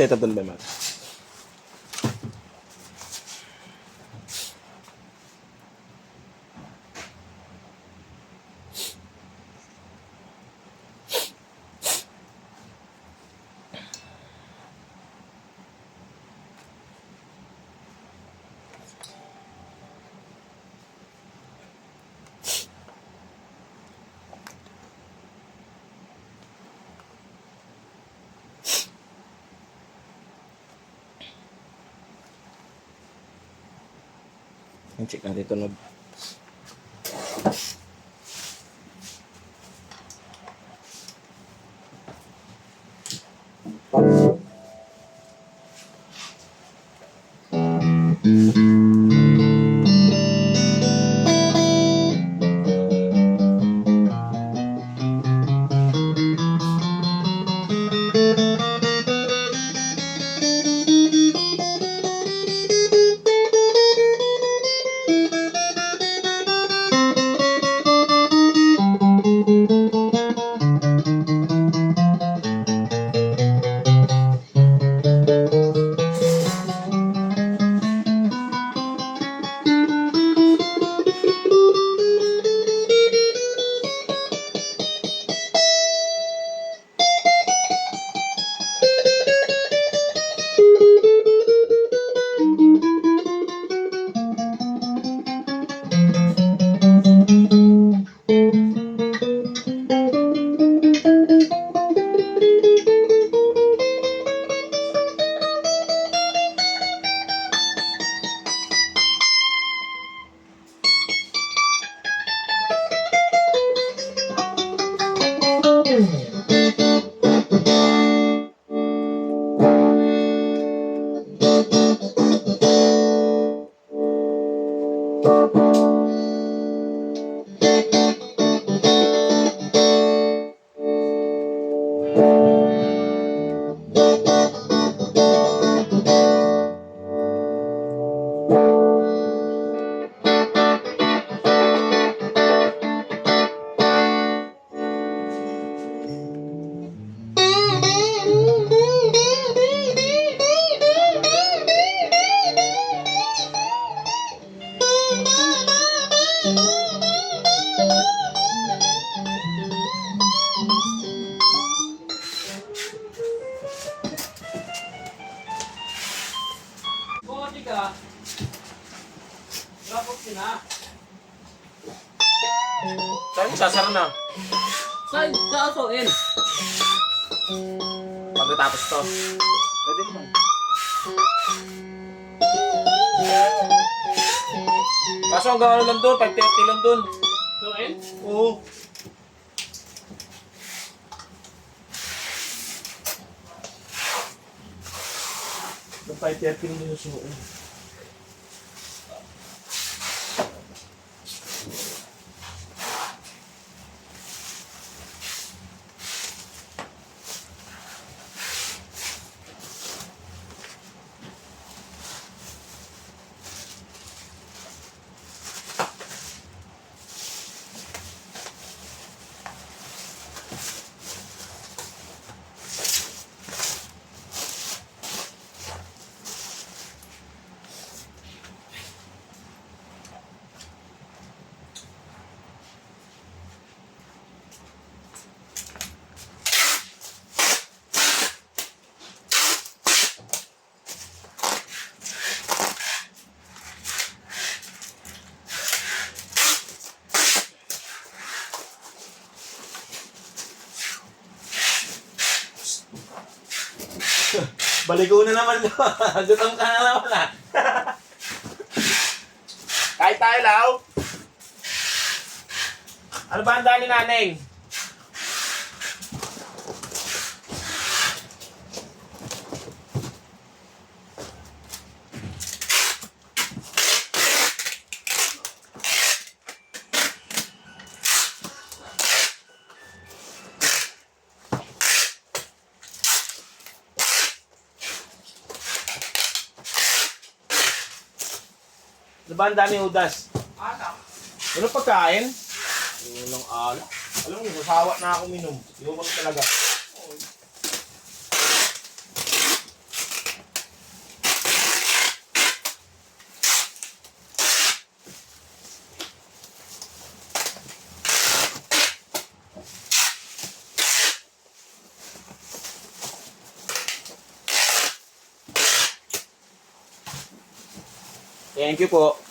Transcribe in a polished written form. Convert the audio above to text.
set up doon ba, Mar? Check natin tunog. Saan sasara na? Saan sasuin? Pagkatapos to. Pwede naman. Kaso hanggang ano lang doon, 5:30 lang doon. Suin? Oo. Hanggang 5:30 lang doon yung suin. Baligo na naman doon. Gutom ka na naman ah. Kahit tayo, Lau. Ano ba ang dali naneng? Ano ba ang dami udas? Alak. Ano pagkain? Walang alak. Alam mo, sasawa na ako minom. Iwan ko talaga. Thank you po.